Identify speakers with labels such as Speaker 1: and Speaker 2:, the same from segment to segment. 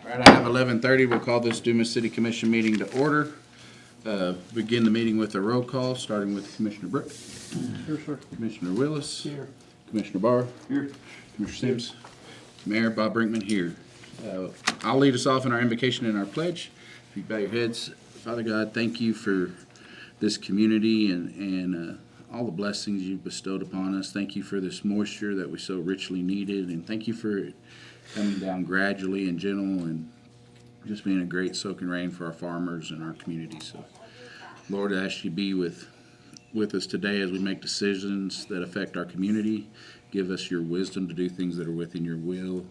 Speaker 1: All right, I have 11:30. We'll call this Dumas City Commission meeting to order. Begin the meeting with a roll call, starting with Commissioner Brick.
Speaker 2: Here, sir.
Speaker 1: Commissioner Willis.
Speaker 2: Here.
Speaker 1: Commissioner Barr.
Speaker 2: Here.
Speaker 1: Commissioner Sims. Mayor Bob Brinkman here. I'll lead us off in our invocation and our pledge. If you bow your heads. Father God, thank you for this community and all the blessings you've bestowed upon us. Thank you for this moisture that we so richly needed, and thank you for it coming down gradually and gentle and just being a great soaking rain for our farmers and our community. So, Lord, I ask you to be with us today as we make decisions that affect our community. Give us your wisdom to do things that are within your will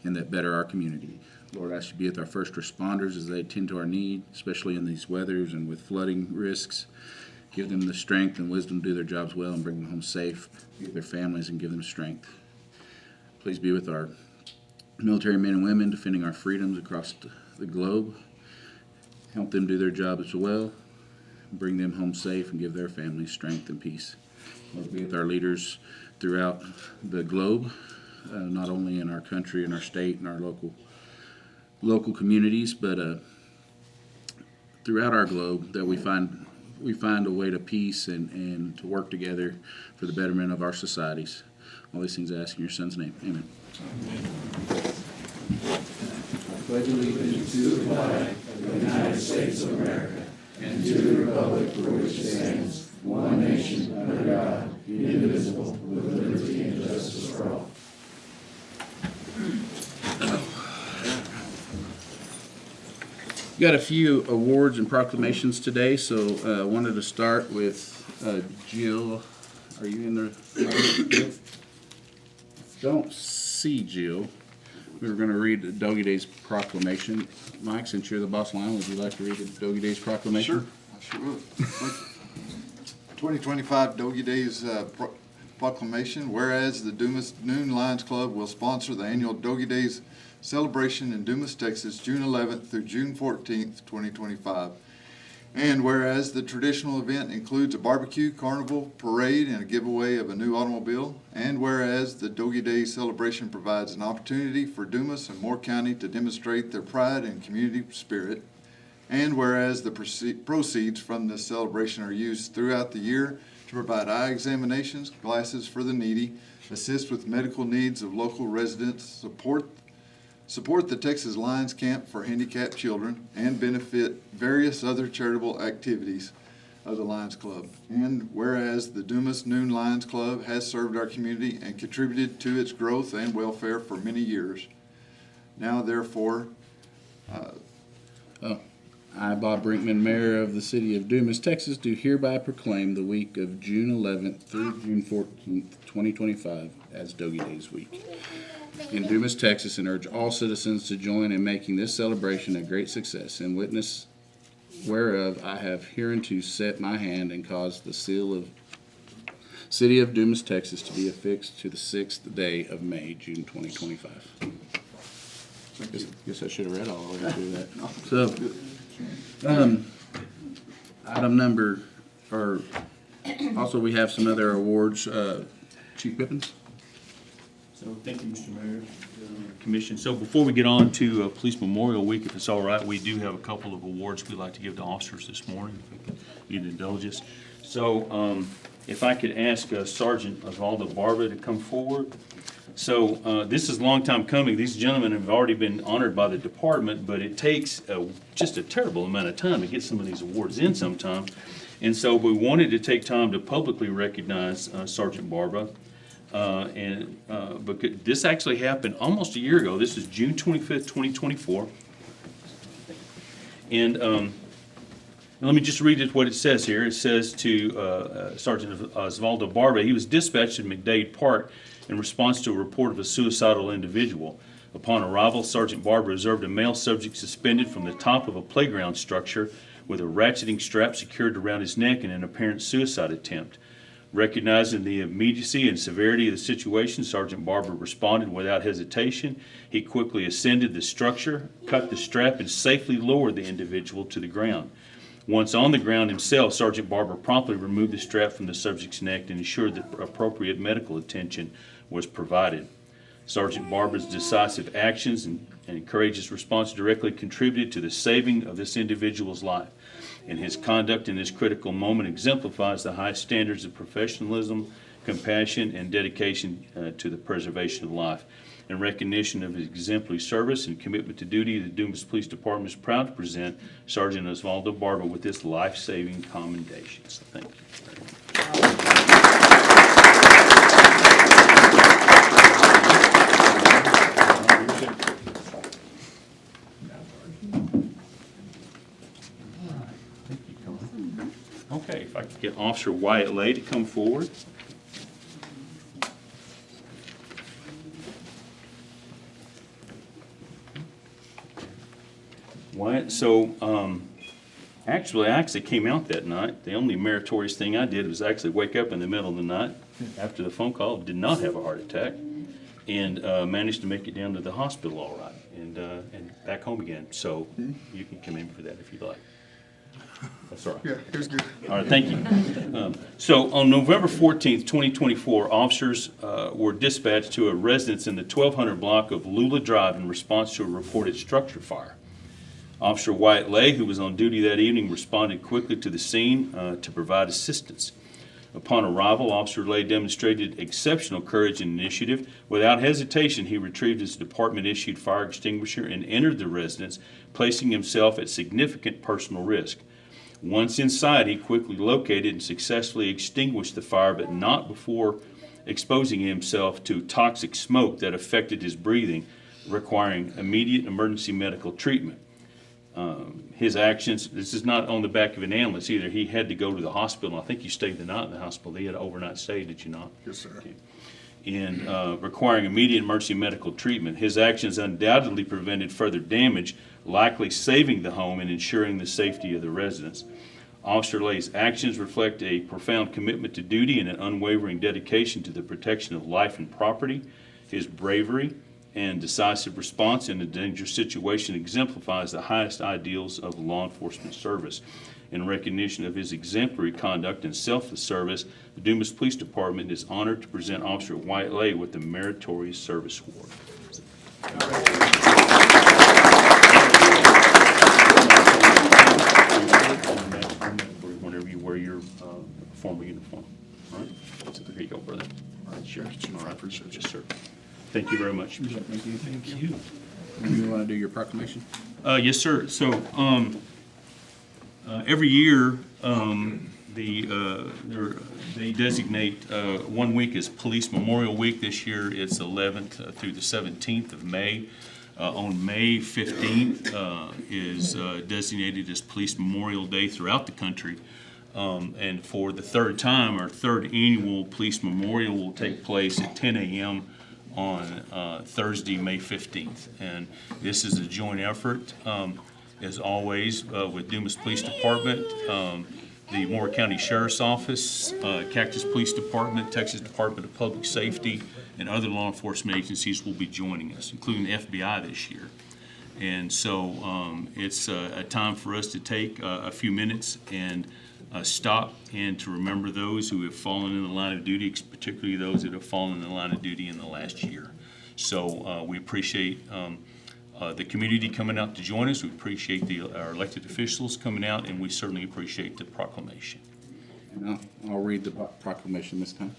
Speaker 1: and that better our community. Lord, I ask you to be with our first responders as they attend to our need, especially in these weathers and with flooding risks. Give them the strength and wisdom to do their jobs well and bring them home safe. Be with their families and give them strength. Please be with our military men and women defending our freedoms across the globe. Help them do their job as well. Bring them home safe and give their families strength and peace. Lord, be with our leaders throughout the globe, not only in our country and our state and our local communities, but throughout our globe, that we find a way to peace and to work together for the betterment of our societies. All these things I ask in your Son's name. Amen.
Speaker 3: I pledge allegiance to the flag of the United States of America and to the republic for which it stands, one nation, under God, indivisible, with liberty and justice for all.
Speaker 1: Got a few awards and proclamations today, so I wanted to start with Jill. Are you in there? Don't see Jill. We were going to read the Doggy Days proclamation. Mike, since you're the boss line, would you like to read the Doggy Days proclamation?
Speaker 4: Sure, I sure would. 2025 Doggy Days proclamation. Whereas the Dumas Noon Lions Club will sponsor the annual Doggy Days celebration in Dumas, Texas, June 11th through June 14th, 2025. And whereas the traditional event includes a barbecue, carnival, parade, and a giveaway of a new automobile. And whereas the Doggy Day celebration provides an opportunity for Dumas and Moore County to demonstrate their pride and community spirit. And whereas the proceeds from this celebration are used throughout the year to provide eye examinations, glasses for the needy, assist with medical needs of local residents, support the Texas Lions Camp for handicapped children, and benefit various other charitable activities of the Lions Club. And whereas the Dumas Noon Lions Club has served our community and contributed to its growth and welfare for many years. Now, therefore,
Speaker 1: I, Bob Brinkman, Mayor of the City of Dumas, Texas, do hereby proclaim the week of June 11th through June 14th, 2025 as Doggy Days Week in Dumas, Texas, and urge all citizens to join in making this celebration a great success, in witness whereof I have hereunto set my hand and caused the seal of City of Dumas, Texas, to be affixed to the 6th day of May, June 2025. Guess I should have read all the way through that. So, item number, or also we have some other awards. Chief Pippins.
Speaker 5: So thank you, Mr. Mayor, Commission. So before we get on to Police Memorial Week, if it's all right, we do have a couple of awards we'd like to give to officers this morning, if we could need indulgence. So if I could ask Sergeant Osvaldo Barba to come forward. So this is a long time coming. These gentlemen have already been honored by the department, but it takes just a terrible amount of time to get some of these awards in sometime. And so we wanted to take time to publicly recognize Sergeant Barba. Because this actually happened almost a year ago. This is June 25th, 2024. And let me just read what it says here. It says to Sergeant Osvaldo Barba, he was dispatched at McDade Park in response to a report of a suicidal individual. Upon arrival, Sergeant Barba observed a male subject suspended from the top of a playground structure with a ratcheting strap secured around his neck in an apparent suicide attempt. Recognizing the immediacy and severity of the situation, Sergeant Barber responded without hesitation. He quickly ascended the structure, cut the strap, and safely lowered the individual to the ground. Once on the ground himself, Sergeant Barber promptly removed the strap from the subject's neck and ensured that appropriate medical attention was provided. Sergeant Barber's decisive actions and courageous response directly contributed to the saving of this individual's life. And his conduct in this critical moment exemplifies the high standards of professionalism, compassion, and dedication to the preservation of life. In recognition of his exemplary service and commitment to duty, the Dumas Police Department is proud to present Sergeant Osvaldo Barber with this life-saving commendation. So thank you very much. Okay, if I could get Officer Wyatt Lay to come forward. Wyatt, so actually, I actually came out that night. The only meritorious thing I did was actually wake up in the middle of the night after the phone call, did not have a heart attack, and managed to make it down to the hospital all right, and back home again. So you can come in for that if you'd like. That's all right.
Speaker 2: Yeah, it was good.
Speaker 5: All right, thank you. So on November 14th, 2024, officers were dispatched to a residence in the 1200 block of Lula Drive in response to a reported structure fire. Officer Wyatt Lay, who was on duty that evening, responded quickly to the scene to provide assistance. Upon arrival, Officer Lay demonstrated exceptional courage and initiative. Without hesitation, he retrieved his department-issued fire extinguisher and entered the residence, placing himself at significant personal risk. Once inside, he quickly located and successfully extinguished the fire, but not before exposing himself to toxic smoke that affected his breathing, requiring immediate emergency medical treatment. His actions, this is not on the back of an ambulance either. He had to go to the hospital. I think you stayed the night in the hospital. He had an overnight stay, did you not?
Speaker 2: Yes, sir.
Speaker 5: Okay. And requiring immediate emergency medical treatment. His actions undoubtedly prevented further damage, likely saving the home and ensuring the safety of the residents. Officer Lay's actions reflect a profound commitment to duty and an unwavering dedication to the protection of life and property. His bravery and decisive response in a dangerous situation exemplifies the highest ideals of law enforcement service. In recognition of his exemplary conduct and selfless service, the Dumas Police Department is honored to present Officer Wyatt Lay with the Meritorious Service Award. Whenever you wear your formal uniform. All right? So here you go, brother.
Speaker 2: All right, sure. I appreciate it.
Speaker 5: Yes, sir. Thank you very much.
Speaker 1: Thank you.
Speaker 5: Thank you.
Speaker 1: You want to do your proclamation?
Speaker 5: Yes, sir. So, every year, they designate 1 week as Police Memorial Week. This year, it's 11th through the 17th of May. On May 15th is designated as Police Memorial Day throughout the country. And for the third time, our third annual Police Memorial will take place at 10 a.m. on Thursday, May 15th. And this is a joint effort, as always, with Dumas Police Department, the Moore County Sheriff's Office, Cactus Police Department, Texas Department of Public Safety, and other law enforcement agencies will be joining us, including the FBI this year. And so it's a time for us to take a few minutes and stop and to remember those who have fallen in the line of duty, particularly those that have fallen in the line of duty in the last year. So we appreciate the community coming out to join us. We appreciate our elected officials coming out, and we certainly appreciate the proclamation.
Speaker 1: And I'll read the proclamation this time.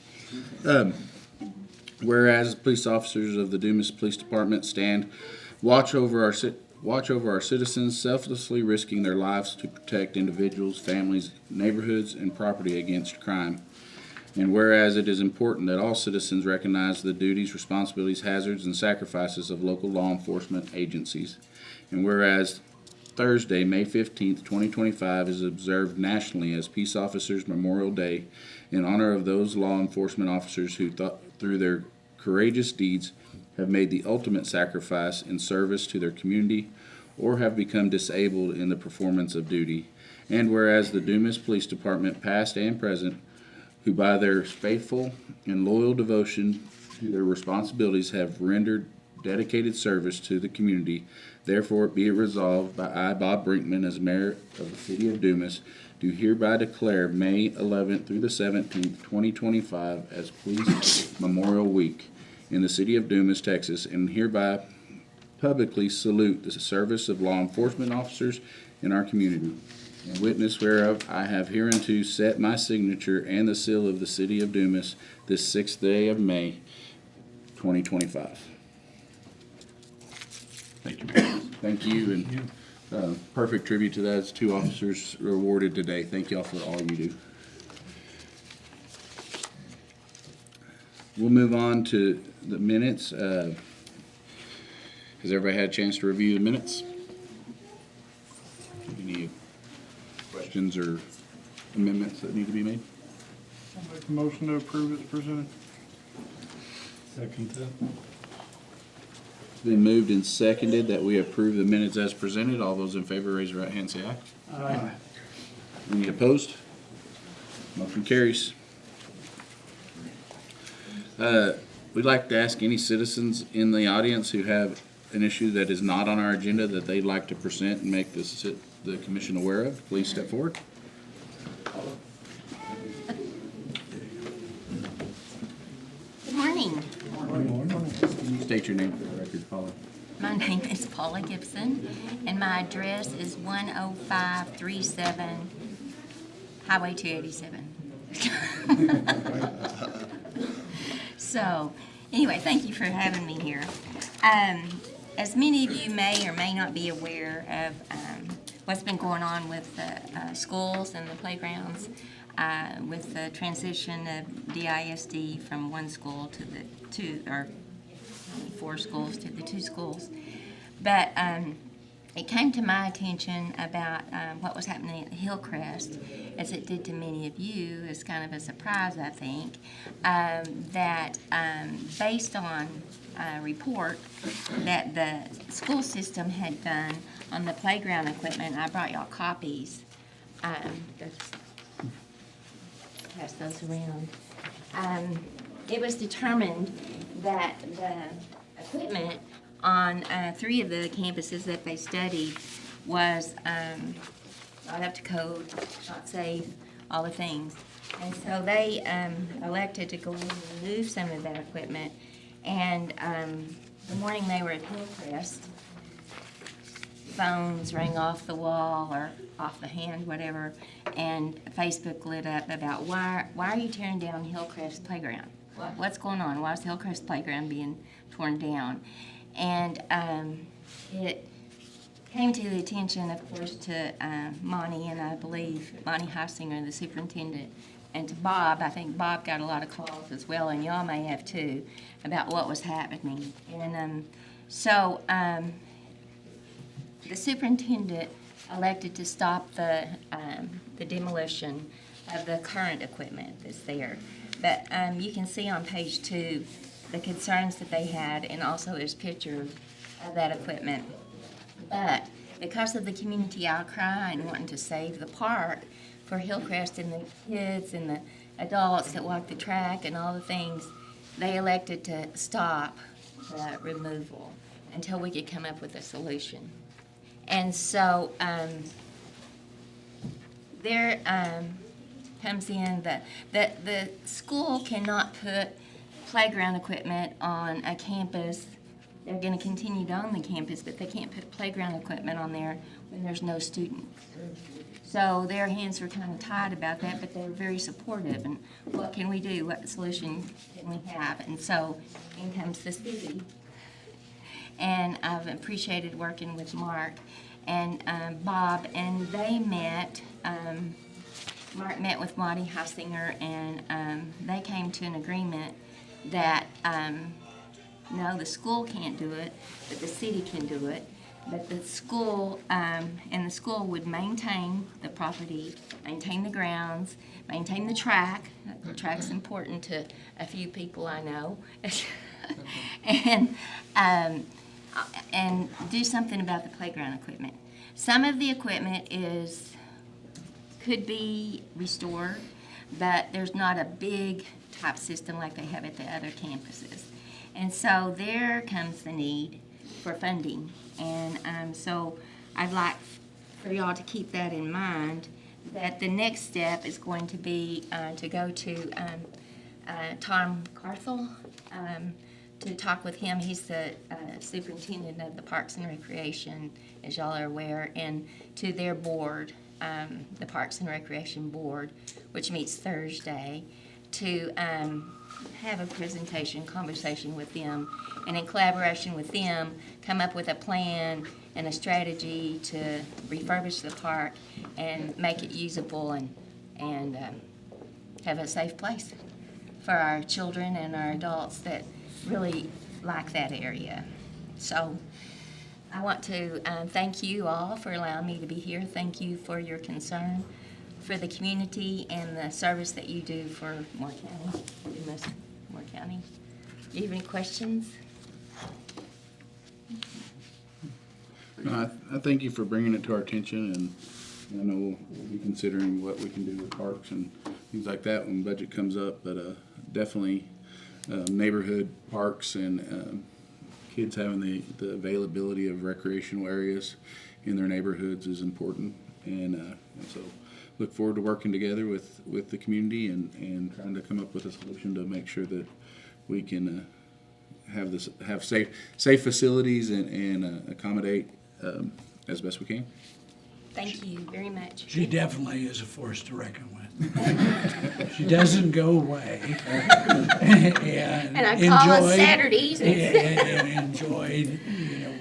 Speaker 1: Whereas police officers of the Dumas Police Department stand watch over our citizens, selflessly risking their lives to protect individuals, families, neighborhoods, and property against crime. And whereas it is important that all citizens recognize the duties, responsibilities, hazards, and sacrifices of local law enforcement agencies. And whereas Thursday, May 15th, 2025 is observed nationally as Peace Officers Memorial Day in honor of those law enforcement officers who, through their courageous deeds, have made the ultimate sacrifice in service to their community or have become disabled in the performance of duty. And whereas the Dumas Police Department, past and present, who by their faithful and loyal devotion to their responsibilities have rendered dedicated service to the community, therefore be it resolved by I, Bob Brinkman, as Mayor of the City of Dumas, do hereby declare May 11th through the 17th, 2025 as Police Memorial Week in the City of Dumas, Texas, and hereby publicly salute the service of law enforcement officers in our community. In witness whereof, I have hereunto set my signature and the seal of the city of Dumas this 6th day of May, 2025.
Speaker 5: Thank you, Mayor.
Speaker 1: Thank you, and perfect tribute to that is 2 officers are awarded today. Thank y'all for all you do. We'll move on to the minutes. Has everybody had a chance to review the minutes? Any questions or amendments that need to be made?
Speaker 2: I'll make a motion to approve as presented. Second that.
Speaker 1: It's been moved and seconded that we approve the minutes as presented. All those in favor, raise your right hand, say aye.
Speaker 2: Aye.
Speaker 1: Any opposed? Motion carries. We'd like to ask any citizens in the audience who have an issue that is not on our agenda that they'd like to present and make the commission aware of. Please step forward.
Speaker 6: Good morning.
Speaker 1: Can you state your name for the record, Paula?
Speaker 6: My name is Paula Gibson, and my address is 10537 Highway 287. So, anyway, thank you for having me here. As many of you may or may not be aware of what's been going on with the schools and the playgrounds, with the transition of DISD from one school to the two, or 4 schools to the 2 schools. But it came to my attention about what was happening at Hillcrest, as it did to many of you, as kind of a surprise, I think, that based on a report that the school system had done on the playground equipment, I brought y'all copies. Pass those around. It was determined that the equipment on 3 of the campuses that they studied was not up to code, not safe, all the things. And so they elected to go in and remove some of that equipment. And the morning they were at Hillcrest, phones rang off the wall or off the hand, whatever, and Facebook lit up about why are you tearing down Hillcrest Playground? What's going on? Why is Hillcrest Playground being torn down? And it came to the attention, of course, to Monty, and I believe Monty Heisinger, the superintendent, and to Bob. I think Bob got a lot of calls as well, and y'all may have too, about what was happening. And so the superintendent elected to stop the demolition of the current equipment that's there. But you can see on page 2 the concerns that they had, and also there's pictures of that equipment. But because of the community outcry and wanting to save the park for Hillcrest and the kids and the adults that walk the track and all the things, they elected to stop the removal until we could come up with a solution. And so there comes in that the school cannot put playground equipment on a campus. They're going to continue to own the campus, but they can't put playground equipment on there when there's no students. So their hands were kind of tied about that, but they were very supportive. And what can we do? What solution can we have? And so in comes the city. And I've appreciated working with Mark and Bob, and they met. Mark met with Monty Heisinger, and they came to an agreement that no, the school can't do it, but the city can do it. But the school, and the school would maintain the property, maintain the grounds, maintain the track. The track's important to a few people I know. And do something about the playground equipment. Some of the equipment could be restored, but there's not a big type system like they have at the other campuses. And so there comes the need for funding. And so I'd like for y'all to keep that in mind, that the next step is going to be to go to Tom Carthel, to talk with him. He's the superintendent of the Parks and Recreation, as y'all are aware, and to their board, the Parks and Recreation Board, which meets Thursday, to have a presentation, conversation with them, and in collaboration with them, come up with a plan and a strategy to refurbish the park and make it usable and have a safe place for our children and our adults that really like that area. So I want to thank you all for allowing me to be here. Thank you for your concern for the community and the service that you do for Moore County, Dumas, Moore County. Do you have any questions?
Speaker 1: No, I thank you for bringing it to our attention, and I know we'll be considering what we can do with parks and things like that when budget comes up, but definitely neighborhood parks and kids having the availability of recreational areas in their neighborhoods is important, and so look forward to working together with the community and trying to come up with a solution to make sure that we can have safe facilities and accommodate as best we can.
Speaker 6: Thank you very much.
Speaker 3: She definitely is a force to reckon with. She doesn't go away. And
Speaker 6: I call us
Speaker 3: enjoyed-
Speaker 6: Saturdays.
Speaker 3: And enjoyed,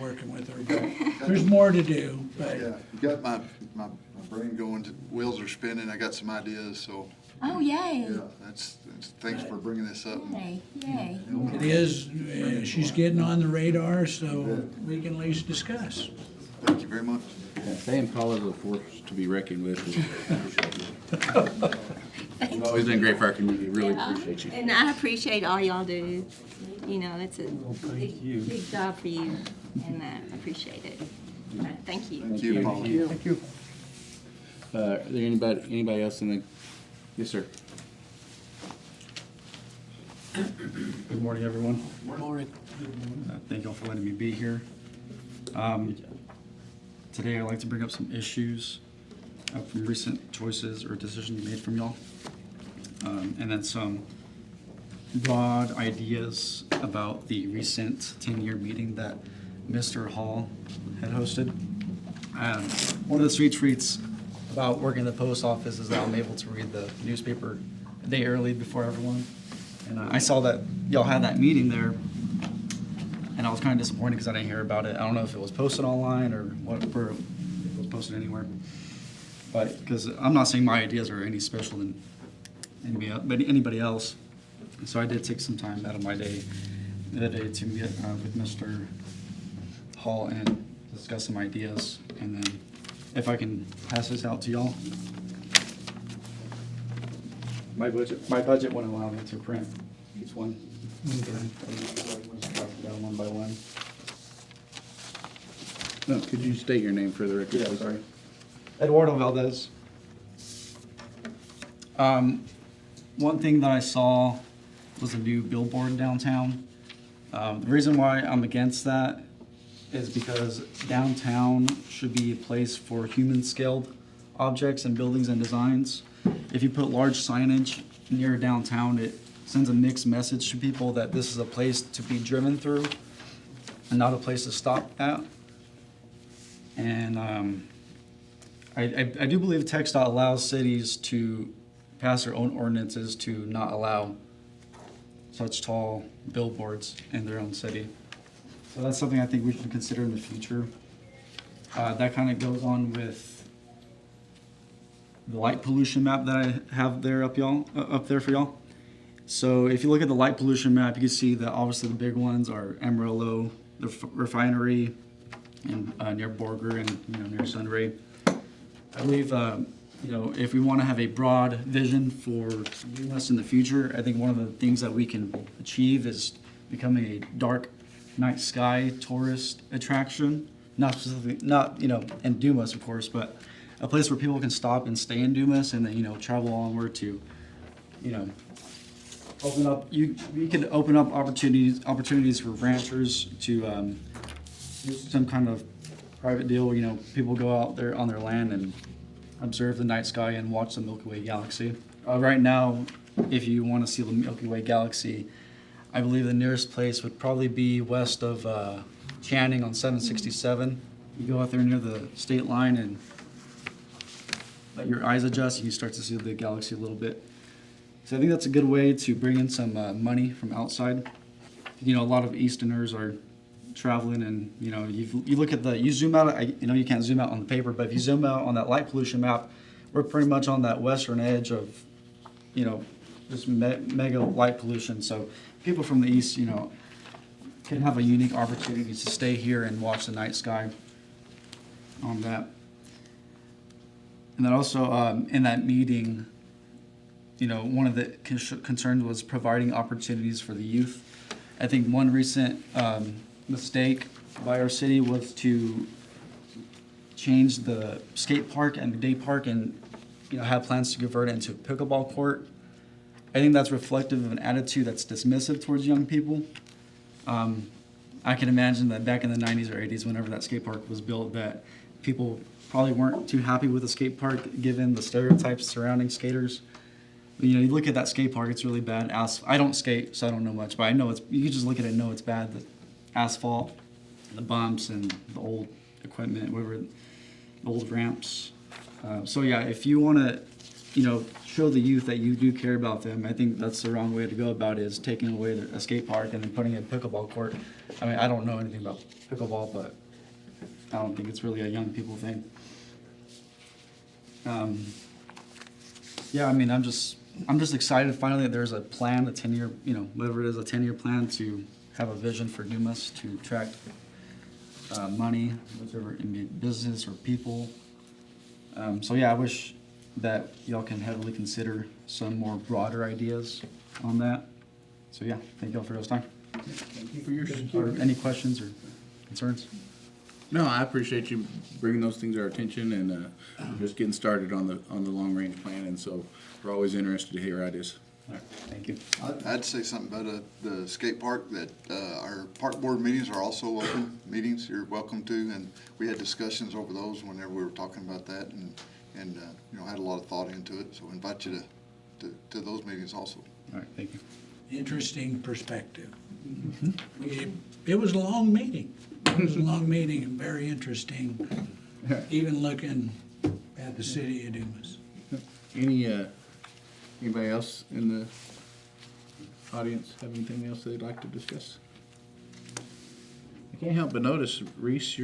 Speaker 3: working with her. But there's more to do, but
Speaker 4: Yeah, you got my brain going, wheels are spinning, I got some ideas, so,
Speaker 6: Oh, yay.
Speaker 4: yeah, thanks for bringing this up.
Speaker 6: Yay, yay.
Speaker 3: it is, she's getting on the radar, so we can at least discuss.
Speaker 4: Thank you very much.
Speaker 1: Yeah, saying Paul is a force to be reckoned with. You've always been great for our community. Really appreciate you.
Speaker 6: And I appreciate all y'all do. It's a big job for you, and I appreciate it. Thank you.
Speaker 4: Thank you, Paul.
Speaker 2: Thank you.
Speaker 1: Are there anybody else in the? Yes, sir.
Speaker 7: Good morning, everyone. Thank you all for letting me be here. Today, I'd like to bring up some issues from recent choices or decisions made from y'all. And then some broad ideas about the recent 10-year meeting that Mr. Hall had hosted. One of the sweet treats about working in the post office is that I'm able to read the newspaper a day early before everyone. And I saw that y'all had that meeting there, and I was kind of disappointed because I didn't hear about it. I don't know if it was posted online or what, or if it was posted anywhere. But because I'm not saying my ideas are any special than anybody else. And so I did take some time out of my day the other day to meet with Mr. Hall and discuss some ideas. And then if I can pass this out to y'all. My budget wouldn't allow me to print each one. So I'm just pass it down one by one.
Speaker 1: No, could you state your name for the record?
Speaker 7: Yeah,
Speaker 1: please?
Speaker 7: sorry. Eduardo Valdez. One thing that I saw was a new billboard downtown. The reason why I'm against that is because downtown should be a place for human-scaled objects and buildings and designs. If you put large signage near downtown, it sends a mixed message to people that this is a place to be driven through and not a place to stop at. And I do believe TxDOT allows cities to pass their own ordinances to not allow such tall billboards in their own city. So that's something I think we should consider in the future. That kind of goes on with the light pollution map that I have there up there for y'all. So if you look at the light pollution map, you can see that obviously the big ones are Amarillo, the refinery, and near Borger and near Sunray. I believe if we want to have a broad vision for Dumas in the future, I think one of the things that we can achieve is becoming a dark night sky tourist attraction. Not specifically, in Dumas, of course, but a place where people can stop and stay in Dumas and then, travel onward to, open up. We can open up opportunities for ranchers to do some kind of private deal. People go out there on their land and observe the night sky and watch the Milky Way galaxy. Right now, if you want to see the Milky Way galaxy, I believe the nearest place would probably be west of Channing on 767. You go out there near the state line and let your eyes adjust, and you start to see the galaxy a little bit. So I think that's a good way to bring in some money from outside. You know, a lot of Easterners are traveling, and you know, you look at you zoom out. You know, you can't zoom out on the paper, but if you zoom out on that light pollution map, we're pretty much on that western edge of, you know, just mega light pollution. So people from the east, you know, can have a unique opportunity to stay here and watch the night sky on that. And then also in that meeting, you know, one of the concerns was providing opportunities for the youth. I think one recent mistake by our city was to change the skate park and day park and, you know, have plans to convert it into a pickleball court. I think that's reflective of an attitude that's dismissive towards young people. I can imagine that back in the 90s or 80s, whenever that skate park was built, that people probably weren't too happy with the skate park given the stereotypes surrounding skaters. You know, you look at that skate park, it's really bad. I don't skate, so I don't know much, but I know you can just look at it and know it's bad. The asphalt, the bumps, and the old equipment, the old ramps. So yeah, if you want to, you know, show the youth that you do care about them, I think that's the wrong way to go about it, is taking away a skate park and then putting in a pickleball court. I mean, I don't know anything about pickleball, but I don't think it's really a young people thing. Yeah, I mean, I'm just excited finally that there's a plan, a 10-year, you know, whatever it is, a 10-year plan to have a vision for Dumas to attract money, whether it be business or people. So yeah, I wish that y'all can heavily consider some more broader ideas on that. So yeah, thank y'all for y'all's time.
Speaker 1: Thank you for your
Speaker 7: Are
Speaker 1: support.
Speaker 7: there any questions or concerns?
Speaker 1: No, I appreciate you bringing those things to our attention and just getting started on the long range plan. And so we're always interested to hear ideas.
Speaker 7: All right, thank you.
Speaker 4: I'd say something about the skate park, that our park board meetings are also open meetings. You're welcome to, and we had discussions over those whenever we were talking about that, and you know, had a lot of thought into it. So I invite you to those meetings also.
Speaker 7: All right, thank you.
Speaker 3: Interesting perspective. It was a long meeting. It was a long meeting and very interesting, even looking at the city of Dumas.
Speaker 1: Anybody else in the audience have anything else they'd like to discuss? I can't help but notice, Reese,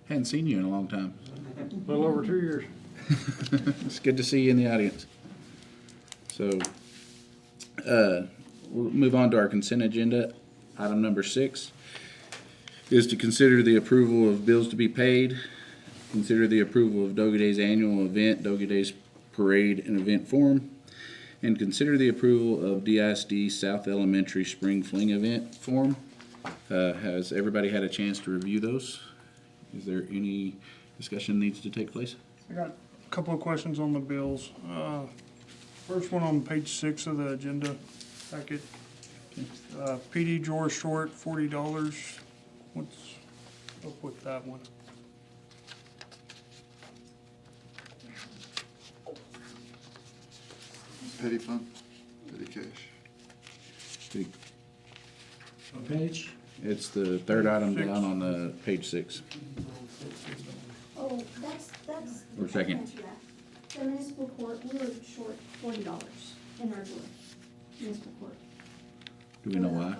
Speaker 1: hadn't seen you in a long time.
Speaker 2: A little over 2 years.
Speaker 1: It's good to see you in the audience. So, we'll move on to our consent agenda. Item number 6 is to consider the approval of bills to be paid, consider the approval of Doggy Days annual event, Doggy Days parade and event form, and consider the approval of DISD South Elementary Spring Fling event form. Has everybody had a chance to review those? Is there any discussion needs to take place?
Speaker 2: I got a couple of questions on the bills. First one on page 6 of the agenda packet. PD drawer short, $40. What's up with that one?
Speaker 4: Petty fund, petty cash.
Speaker 3: What page?
Speaker 1: It's the third item down on the page 6.
Speaker 8: Oh, that's.
Speaker 1: Or second.
Speaker 8: I'll answer that. The municipal court, we were short $40 in our door, municipal court.
Speaker 1: Do we know why?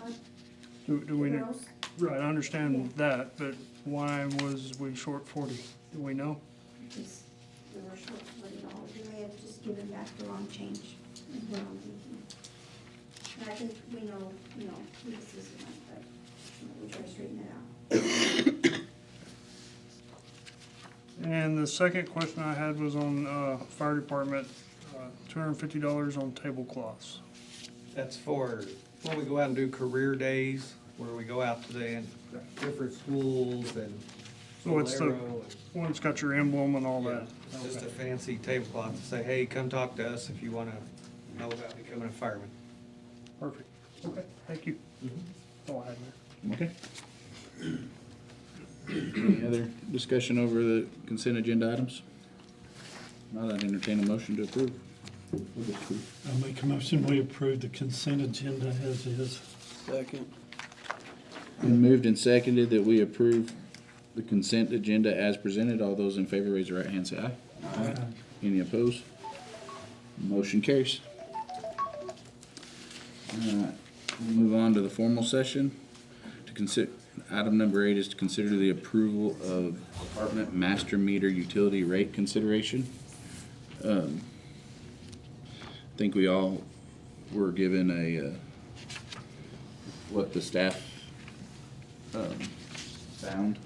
Speaker 2: Do we know?
Speaker 8: Girls,
Speaker 2: Right, I understand that, but why was we short 40? Do we know?
Speaker 8: just, we were short $40, we may have just given back the wrong change. is what I'm thinking. And I think we know, who this is, but we'll try to straighten it out.
Speaker 2: And the second question I had was on, fire department, $250 on tablecloths.
Speaker 9: That's for when we go out and do career days, where we go out to the different schools and.
Speaker 2: So it's the
Speaker 9: Bolero
Speaker 2: one that's got your emblem and all
Speaker 9: and-
Speaker 2: that?
Speaker 9: yeah, it's just a fancy tablecloth to say, hey, come talk to us if you wanna know about becoming a fireman.
Speaker 2: Perfect. Okay, thank you. That's all I had there.
Speaker 1: Okay. Any other discussion over the consent agenda items? Not, I'd entertain a motion to approve.
Speaker 10: I'll make a motion, we approve the consent agenda as is.
Speaker 3: Second.
Speaker 1: Been moved and seconded that we approve the consent agenda as presented. All those in favor, raise your right hand, say aye. Aye. Any opposed? Motion carries. Alright, we'll move on to the formal session. To consider, item number 8 is to consider the approval of department master meter utility rate consideration. I think we all were given a, what the staff found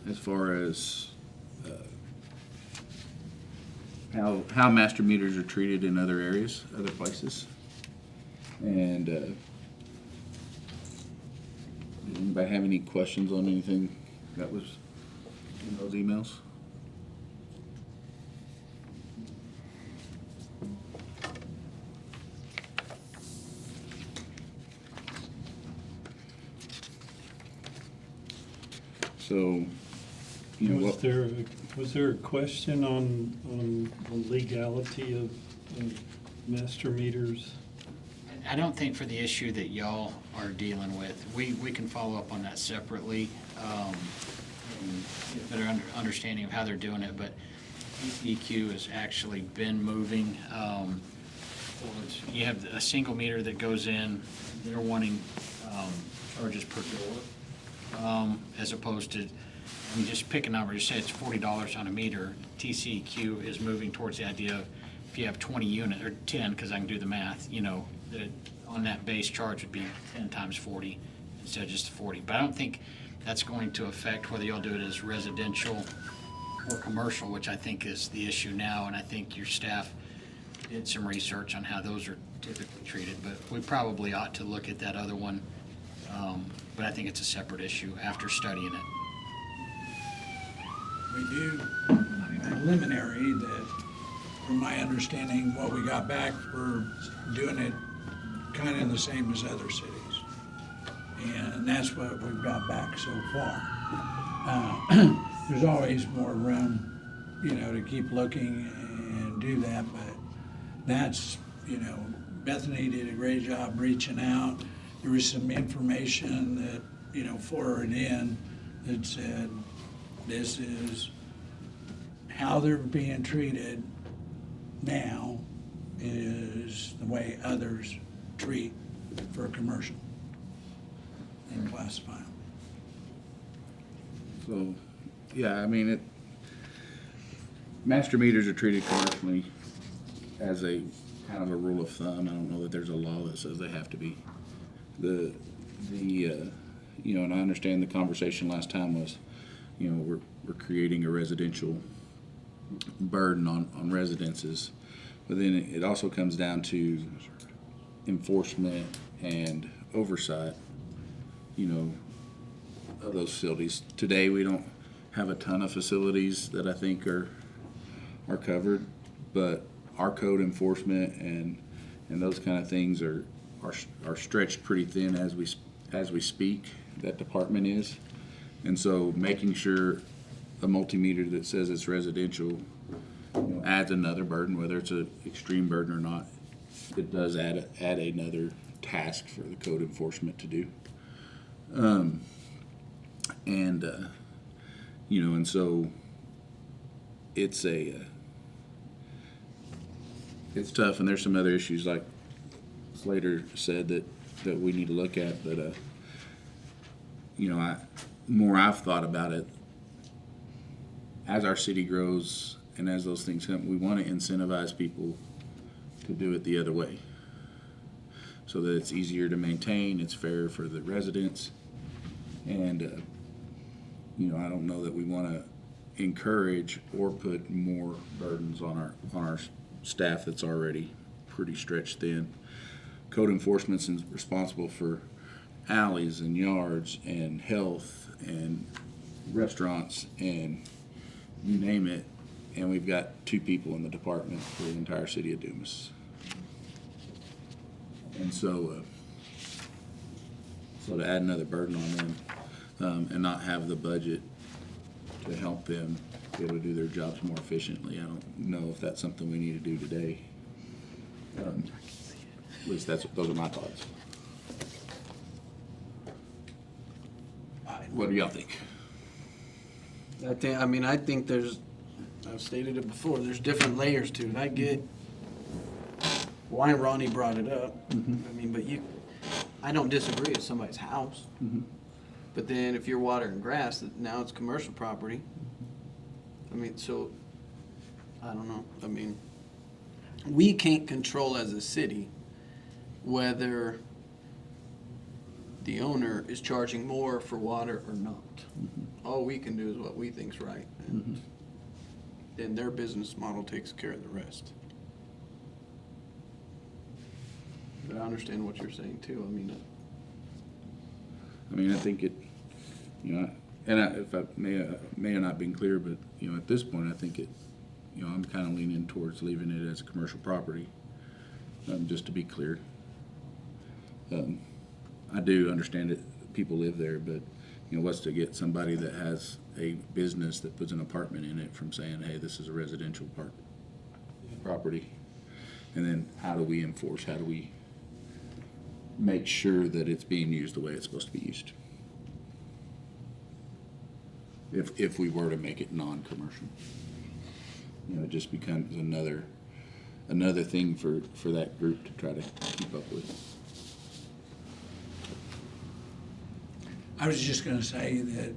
Speaker 1: as far as how master meters are treated in other areas, other places. And did anybody have any questions on anything that was in those emails? So, you know,
Speaker 10: Was there a question on the legality of master meters?
Speaker 11: I don't think for the issue that y'all are dealing with, we can follow up on that separately, and get a better understanding of how they're doing it, but EQ has actually been moving. You have a single meter that goes in, they're wanting charges per door, as opposed to, I mean, just pick a number, just say it's $40 on a meter. TCEQ is moving towards the idea of if you have 20 unit, or 10, because I can do the math, you know, that on that base charge would be 10 times 40 instead of just 40. But I don't think that's going to affect whether y'all do it as residential or commercial, which I think is the issue now, and I think your staff did some research on how those are typically treated, but we probably ought to look at that other one, but I think it's a separate issue after studying it.
Speaker 12: We do preliminary that, from my understanding, what we got back, we're doing it kind of the same as other cities. And that's what we've got back so far. There's always more room, you know, to keep looking and do that, but that's, you know, Bethany did a great job reaching out. There was some information that, you know, forwarded in that said, this is how they're being treated now is the way others treat for commercial and classify them.
Speaker 1: So, yeah, I mean, master meters are treated commercially as a kind of a rule of thumb. I don't know that there's a law that says they have to be. You know, and I understand the conversation last time was, you know, we're creating a residential burden on residences, but then it also comes down to enforcement and oversight, you know, of those facilities. Today, we don't have a ton of facilities that I think are covered, but our code enforcement and those kind of things are stretched pretty thin as we speak. That department is, and so making sure a multimeter that says it's residential, you know, adds another burden, whether it's an extreme burden or not. It does add another task for the code enforcement to do. You know, and so it's tough, and there's some other issues like Slater said that we need to look at, but you know, I've thought about it, as our city grows and as those things come, we want to incentivize people to do it the other way so that it's easier to maintain, it's fair for the residents, and you know, I don't know that we want to encourage or put more burdens on our staff that's already pretty stretched thin. Code enforcement's responsible for alleys and yards and health and restaurants and you name it, and we've got 2 people in the department for the entire city of Dumas. And so to add another burden on them and not have the budget to help them be able to do their jobs more efficiently. I don't know if that's something we need to do today. At least those are my thoughts. What do y'all think?
Speaker 13: I think I've stated it before, there's different layers to it. I get why Ronnie brought it up. But I don't disagree, it's somebody's house. But then if you're watering grass, now it's commercial property. So, I don't know. We can't control as a city whether the owner is charging more for water or not. All we can do is what we think's right. And then their business model takes care of the rest. But I understand what you're saying too.
Speaker 1: I think it, if I may have not been clear, but, at this point, I think it, I'm kind of leaning towards leaving it as a commercial property, just to be clear. I do understand that people live there, but, what's to get somebody that has a business that puts an apartment in it from saying, hey, this is a residential property? And then how do we enforce, how do we make sure that it's being used the way it's supposed to be used? If we were to make it non-commercial, it just becomes another thing for that group to try to keep up with.
Speaker 12: I was just gonna say that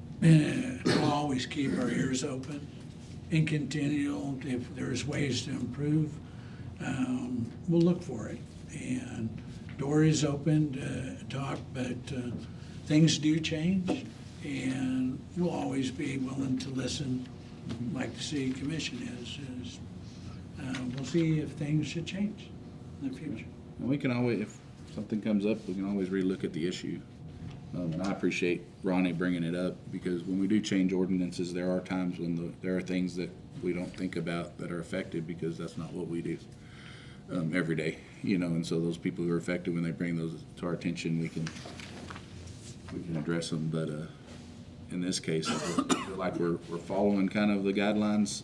Speaker 12: we'll always keep our ears open and continue, if there's ways to improve, we'll look for it. And door is open to talk, but things do change, and we'll always be willing to listen, like the city commission is. We'll see if things should change in the future.
Speaker 1: And we can always, if something comes up, we can always relook at the issue. And I appreciate Ronnie bringing it up, because when we do change ordinances, there are times when there are things that we don't think about that are affected, because that's not what we do every day, and so those people who are affected, when they bring those to our attention, we can address them. But in this case, I feel like we're following kind of the guidelines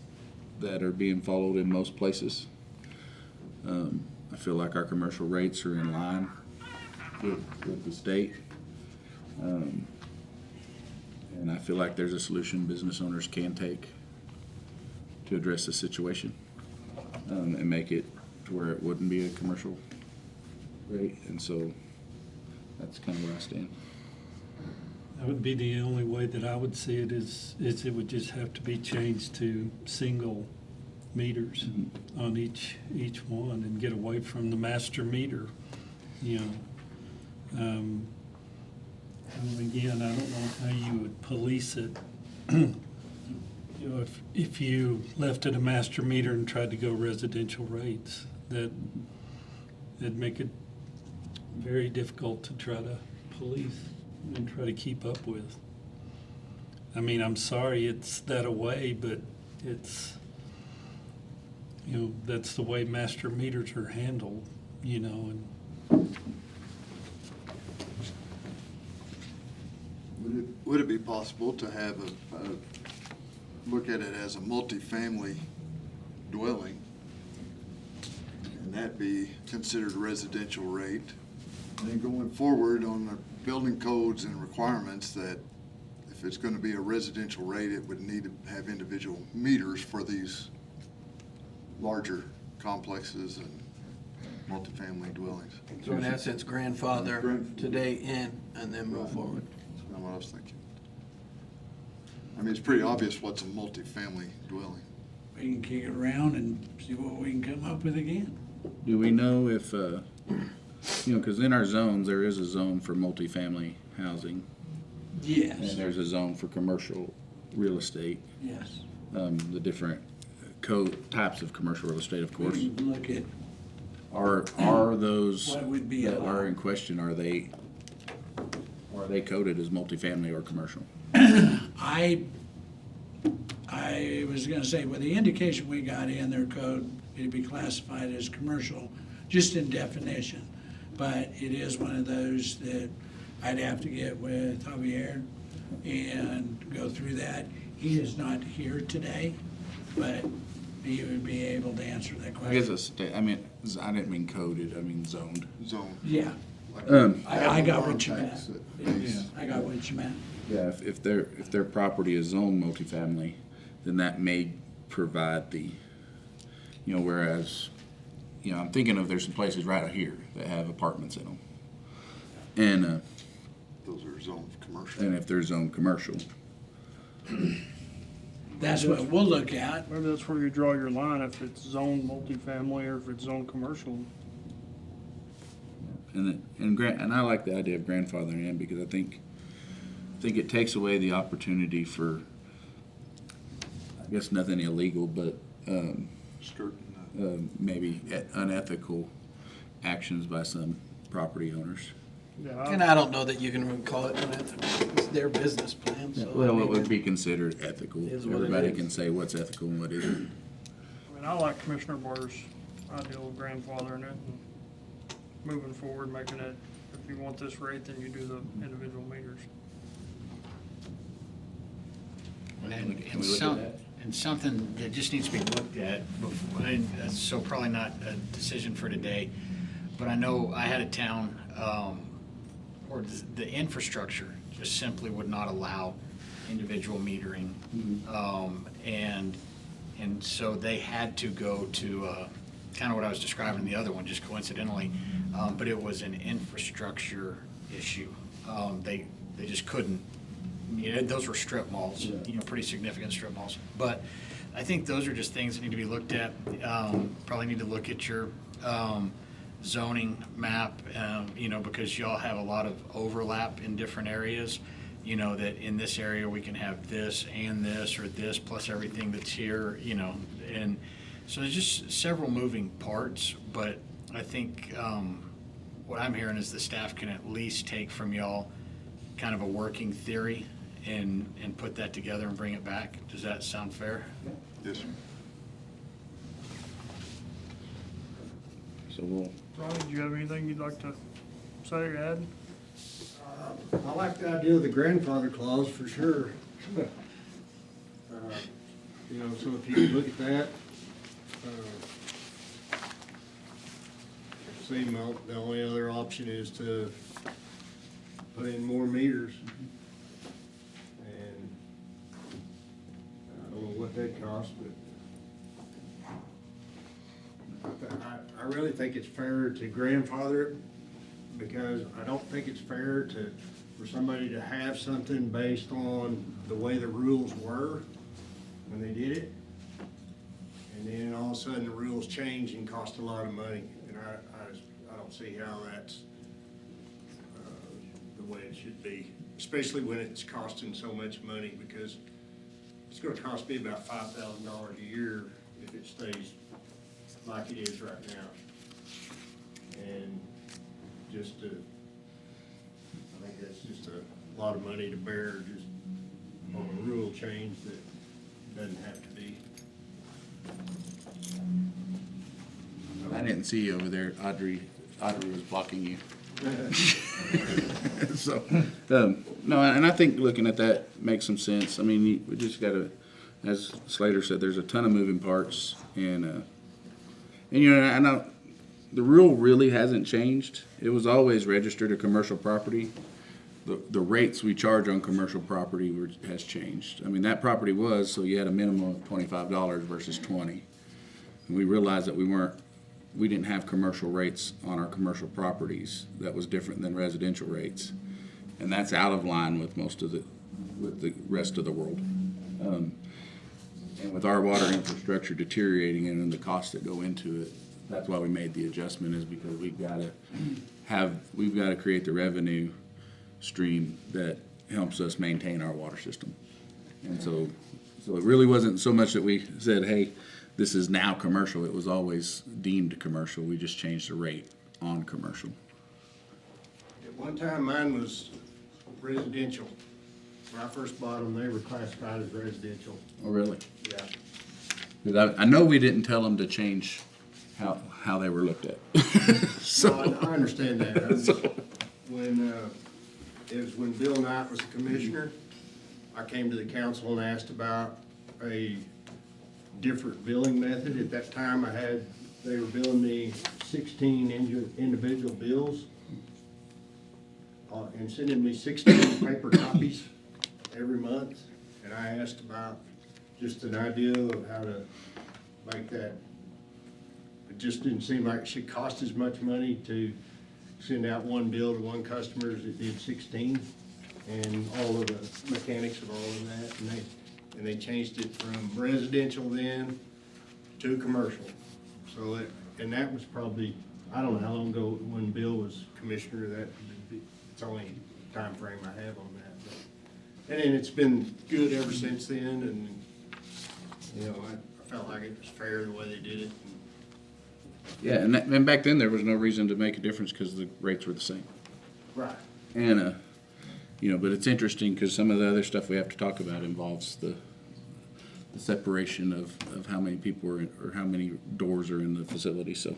Speaker 1: that are being followed in most places. I feel like our commercial rates are in line with the state. And I feel like there's a solution business owners can take to address the situation, and make it to where it wouldn't be a commercial rate. And so that's kind of where I stand.
Speaker 10: That would be the only way that I would see it, is it would just have to be changed to single meters on each one, and get away from the master meter, And again, I don't know how you would police it. If you left it a master meter and tried to go residential rates, that'd make it very difficult to try to police and try to keep up with. I'm sorry it's that way, but it's, that's the way master meters are handled, and
Speaker 4: Would it be possible to have look at it as a multifamily dwelling, and that be considered a residential rate? And then going forward on the building codes and requirements, that if it's going to be a residential rate, it would need to have individual meters for these larger complexes and multifamily dwellings.
Speaker 13: So in essence, grandfather today in, and then move forward.
Speaker 4: That's kind of what I was thinking. It's pretty obvious what's a multifamily dwelling.
Speaker 12: We can kick it around and see what we can come up with again.
Speaker 1: Do we know if, because in our zones, there is a zone for multifamily housing, and
Speaker 12: Yes,
Speaker 1: there's a zone for commercial real estate,
Speaker 12: yes.
Speaker 1: the different types of commercial real estate, of course.
Speaker 12: We can look at
Speaker 1: Are those
Speaker 12: what would be
Speaker 1: that are
Speaker 12: allowed.
Speaker 1: in question, are they coded as multifamily or commercial?
Speaker 12: I was gonna say, with the indication we got in their code, it'd be classified as commercial, just in definition. But it is one of those that I'd have to get with Javier and go through that. He is not here today, but he would be able to answer that
Speaker 1: I guess
Speaker 12: question.
Speaker 1: I didn't mean coded, I mean zoned.
Speaker 4: Zone.
Speaker 12: Yeah,
Speaker 1: Um,
Speaker 12: I got what you meant.
Speaker 4: Tanks that
Speaker 12: Yeah,
Speaker 4: release.
Speaker 12: I got what you meant.
Speaker 1: Yeah, if their property is zoned multifamily, then that may provide the, whereas, I'm thinking of there's some places right out here that have apartments in them. And,
Speaker 4: Those are zoned commercial.
Speaker 1: and if they're zoned commercial,
Speaker 12: That's what we'll look at.
Speaker 2: Maybe that's where you draw your line, if it's zoned multifamily or if it's zoned commercial.
Speaker 1: and I like the idea of grandfathering in because I think it takes away the opportunity for, I guess nothing illegal, but
Speaker 4: Skirting
Speaker 1: maybe unethical actions by some property owners.
Speaker 2: Yeah,
Speaker 13: And I don't know that you can really call it unethical. It's their business plan, so. I
Speaker 1: Well,
Speaker 13: mean,
Speaker 1: it would be considered ethical.
Speaker 13: Is what it
Speaker 1: Everybody
Speaker 13: is.
Speaker 1: can say what's ethical and what isn't.
Speaker 2: I like Commissioner Barr's idea of grandfathering it and moving forward, making it, if you want this rate, then you do the individual meters.
Speaker 1: Can we look at that?
Speaker 11: And something that just needs to be looked at before, and so probably not a decision for today, but I know I had a town, where the infrastructure just simply would not allow individual metering. And so they had to go to, kind of what I was describing in the other one, just coincidentally, but it was an infrastructure issue. They just couldn't. Those were strip malls, pretty significant strip malls. But I think those are just things that need to be looked at. Probably need to look at your zoning map, because y'all have a lot of overlap in different areas. That in this area we can have this and this, or this plus everything that's here, and so there's just several moving parts. But I think what I'm hearing is the staff can at least take from y'all kind of a working theory and put that together and bring it back. Does that sound fair?
Speaker 4: Yes, sir.
Speaker 1: So we'll,
Speaker 2: Ronnie, do you have anything you'd like to say or add?
Speaker 14: I like the idea of the grandfather clause for sure. So if you could look at that, the only other option is to put in more meters. And I don't know what that costs, but I really think it's fair to grandfather it, because I don't think it's fair for somebody to have something based on the way the rules were when they did it, and then all of a sudden the rules change and cost a lot of money, and I don't see how that's the way it should be, especially when it's costing so much money, because it's gonna cost me about $5,000 a year if it stays like it is right now. And I think that's just a lot of money to bear just on a rule change that doesn't have to be.
Speaker 1: I didn't see you over there. Audrey was blocking you. So, no, and I think looking at that makes some sense. I mean, we just gotta, as Slater said, there's a ton of moving parts, and I know the rule really hasn't changed. It was always registered a commercial property. The rates we charge on commercial property has changed. I mean, that property was, so you had a minimum of $25 versus 20. And we realized that we didn't have commercial rates on our commercial properties that was different than residential rates. And that's out of line with with the rest of the world. And with our water infrastructure deteriorating and the costs that go into it, that's why we made the adjustment, is because we've got to create the revenue stream that helps us maintain our water system. And so it really wasn't so much that we said, hey, this is now commercial. It was always deemed commercial. We just changed the rate on commercial.
Speaker 14: At one time, mine was residential. When I first bought them, they were classified as residential.
Speaker 1: Oh, really?
Speaker 14: Yeah.
Speaker 1: Because I know we didn't tell them to change how they were looked at.
Speaker 14: So I understand that. When it was when Bill Knight was the commissioner, I came to the council and asked about a different billing method. At that time, they were billing me 16 individual bills and sending me 16 paper copies every month. And I asked about just an idea of how to make that. It just didn't seem like it should cost as much money to send out one bill to one customer as it did 16, and all of the mechanics of all of that. And they changed it from residential then to commercial. So that was probably, I don't know how long ago when Bill was commissioner. It's the only time frame I have on that. And then it's been good ever since then, and, you know, I felt like it was fair the way they did it.
Speaker 1: Yeah, and back then, there was no reason to make a difference because the rates were the same.
Speaker 14: Right.
Speaker 1: And, you know, but it's interesting because some of the other stuff we have to talk about involves the separation of how many people are in, or how many doors are in the facility. So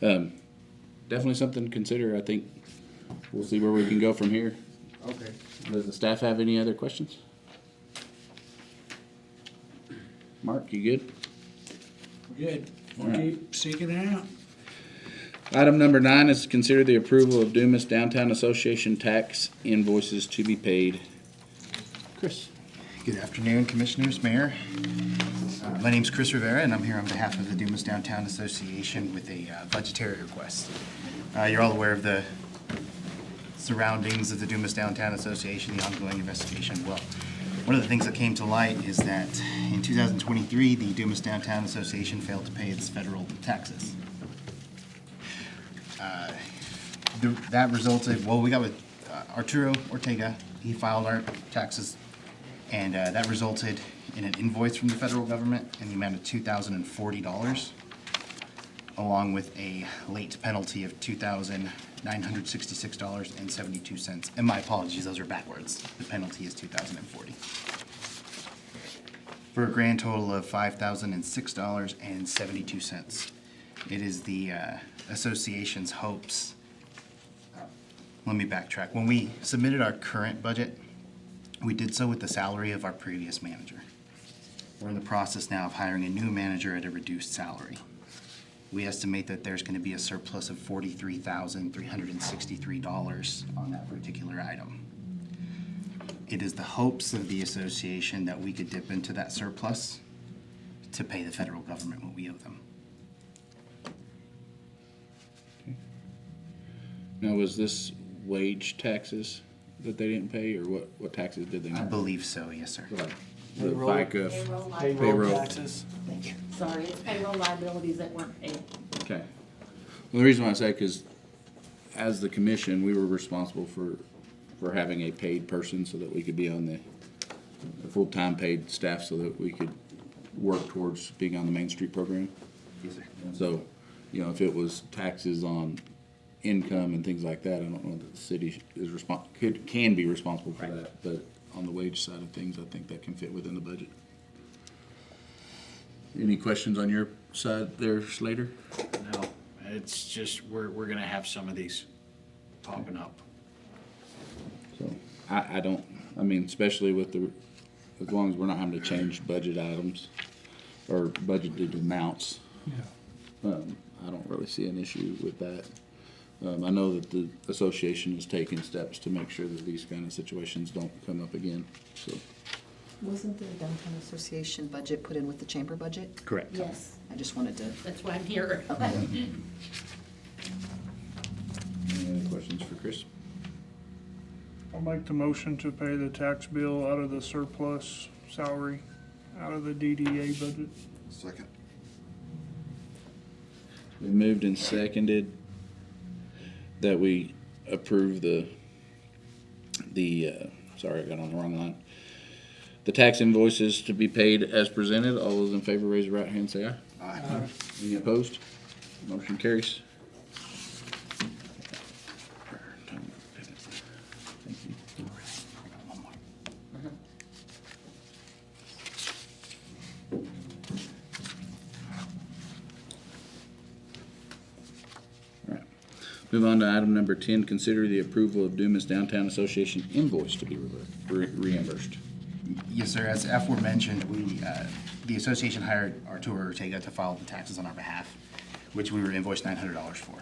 Speaker 1: definitely something to consider. I think we'll see where we can go from here.
Speaker 14: Okay.
Speaker 1: Does the staff have any other questions? Mark, you good?
Speaker 12: Good. We'll
Speaker 1: All right.
Speaker 12: keep seeking it out.
Speaker 1: Item number 9 is to consider the approval of Dumas Downtown Association tax invoices to be paid. Chris.
Speaker 15: Good afternoon, Commissioners, Mayor. My name's Chris Rivera, and I'm here on behalf of the Dumas Downtown Association with a budgetary request. You're all aware of the surroundings of the Dumas Downtown Association, the ongoing investigation. Well, one of the things that came to light is that in 2023, the Dumas Downtown Association failed to pay its federal taxes. That resulted, well, we got with Arturo Ortega. He filed our taxes, and that resulted in an invoice from the federal government in the amount of $2,040, along with a late penalty of $2,966.72. And my apologies, those are backwards. The penalty is $2,040. For a grand total of $5,006.72. It is the association's hopes. Let me backtrack. When we submitted our current budget, we did so with the salary of our previous manager. We're in the process now of hiring a new manager at a reduced salary. We estimate that there's going to be a surplus of $43,363 on that particular item. It is the hopes of the association that we could dip into that surplus to pay the federal government what we owe them.
Speaker 1: Now, was this wage taxes that they didn't pay, or what taxes did they not?
Speaker 15: I believe so, yes, sir.
Speaker 1: Like the
Speaker 13: Payroll.
Speaker 1: FICA,
Speaker 13: Payroll taxes.
Speaker 15: Thank you.
Speaker 16: Sorry, it's payroll liabilities that weren't paid.
Speaker 1: Okay. Well, the reason why I say, because as the commission, we were responsible for having a paid person so that we could be on the full-time paid staff so that we could work towards being on the Main Street program.
Speaker 15: Yes, sir.
Speaker 1: So, you know, if it was taxes on income and things like that, I don't know that the city is can be responsible for that, but on the wage side of things, I think that can fit within the budget. Any questions on your side there, Slater?
Speaker 11: No, it's just, we're gonna have some of these popping up.
Speaker 1: So, I mean, especially with as long as we're not having to change budget items or budgeted amounts.
Speaker 10: Yeah.
Speaker 1: I don't really see an issue with that. I know that the association is taking steps to make sure that these kind of situations don't come up again, so.
Speaker 17: Wasn't the downtown association budget put in with the chamber budget?
Speaker 15: Correct.
Speaker 16: Yes,
Speaker 17: I just wanted to.
Speaker 16: that's why I'm here.
Speaker 1: Any other questions for Chris?
Speaker 2: I'll make the motion to pay the tax bill out of the surplus salary, out of the DDA budget.
Speaker 4: Second.
Speaker 1: We moved and seconded that we approve sorry, I got on the wrong line. The tax invoices to be paid as presented. All those in favor, raise your right hand, say aye.
Speaker 4: Aye.
Speaker 1: Any opposed? Motion carries. Thank you. Move on to item number 10, consider the approval of Dumas Downtown Association invoice to be reimbursed.
Speaker 15: Yes, sir. As aforementioned, the association hired Arturo Ortega to file the taxes on our behalf, which we were invoiced $900 for.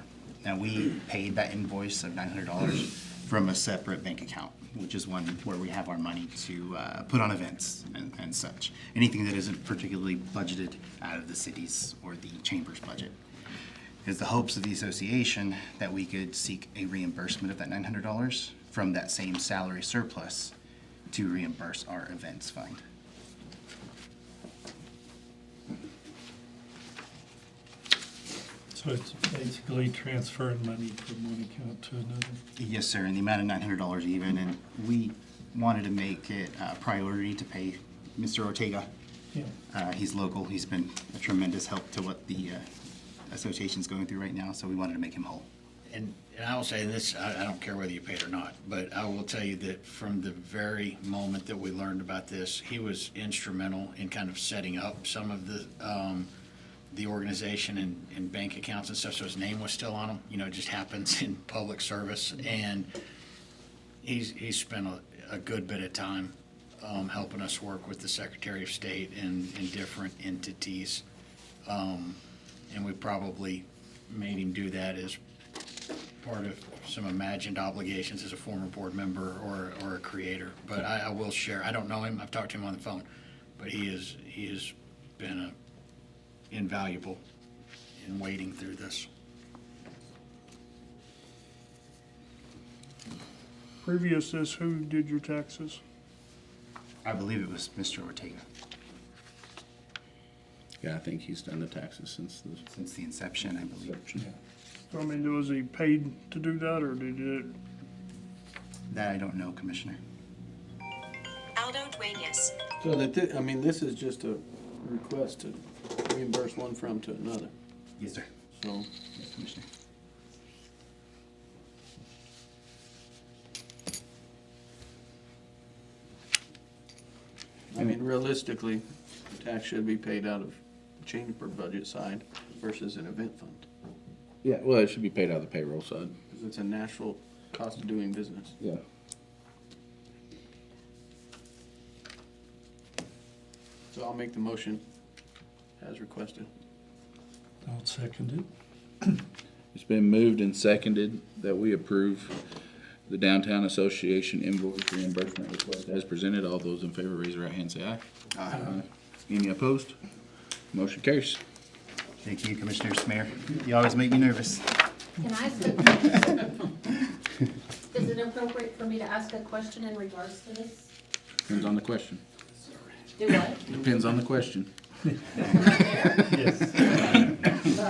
Speaker 15: Now, we paid that invoice of $900 from a separate bank account, which is one where we have our money to put on events and such. Anything that isn't particularly budgeted out of the city's or the chamber's budget. It's the hopes of the association that we could seek a reimbursement of that $900 from that same salary surplus to reimburse our events fund.
Speaker 10: So it's basically transferring money from one account to another.
Speaker 15: Yes, sir, and the amount of $900 even, and we wanted to make it a priority to pay Mr. Ortega.
Speaker 10: Yeah.
Speaker 15: He's local, he's been a tremendous help to what the association's going through right now, so we wanted to make him whole.
Speaker 11: And I will say this, I don't care whether you paid or not, but I will tell you that from the very moment that we learned about this, he was instrumental in kind of setting up some of the organization and bank accounts and stuff, so his name was still on them. You know, it just happens in public service, and he's spent a good bit of time helping us work with the Secretary of State and different entities. And we probably made him do that as part of some imagined obligations as a former board member or a creator. But I will share, I don't know him, I've talked to him on the phone, but he has been invaluable in wading through this.
Speaker 2: Previous to this, who did your taxes?
Speaker 15: I believe it was Mr. Ortega.
Speaker 1: Yeah, I think he's done the taxes since
Speaker 15: the inception, I believe.
Speaker 2: So, I mean, was he paid to do that, or did it?
Speaker 15: That I don't know, Commissioner.
Speaker 18: Aldo Duenas.
Speaker 13: So that, I mean, this is just a request to reimburse one firm to another.
Speaker 15: Yes, sir.
Speaker 13: So,
Speaker 15: Yes, Commissioner.
Speaker 13: I mean, realistically, the tax should be paid out of the chamber budget side versus an event fund.
Speaker 1: Yeah, well, it should be paid out of the payroll side.
Speaker 13: Because it's a natural cost of doing business.
Speaker 1: Yeah.
Speaker 13: So I'll make the motion as requested.
Speaker 10: I'll second it.
Speaker 1: It's been moved and seconded that we approve the Downtown Association invoice reimbursement request as presented. All those in favor, raise your right hand and say aye. Aye. Any opposed? Motion carries.
Speaker 15: Thank you, Commissioners. Mayor, you always make me nervous.
Speaker 16: Can I ask is it appropriate for me to ask a question in regards to this?
Speaker 1: Depends on the question.
Speaker 16: Do what?
Speaker 1: Depends on the question.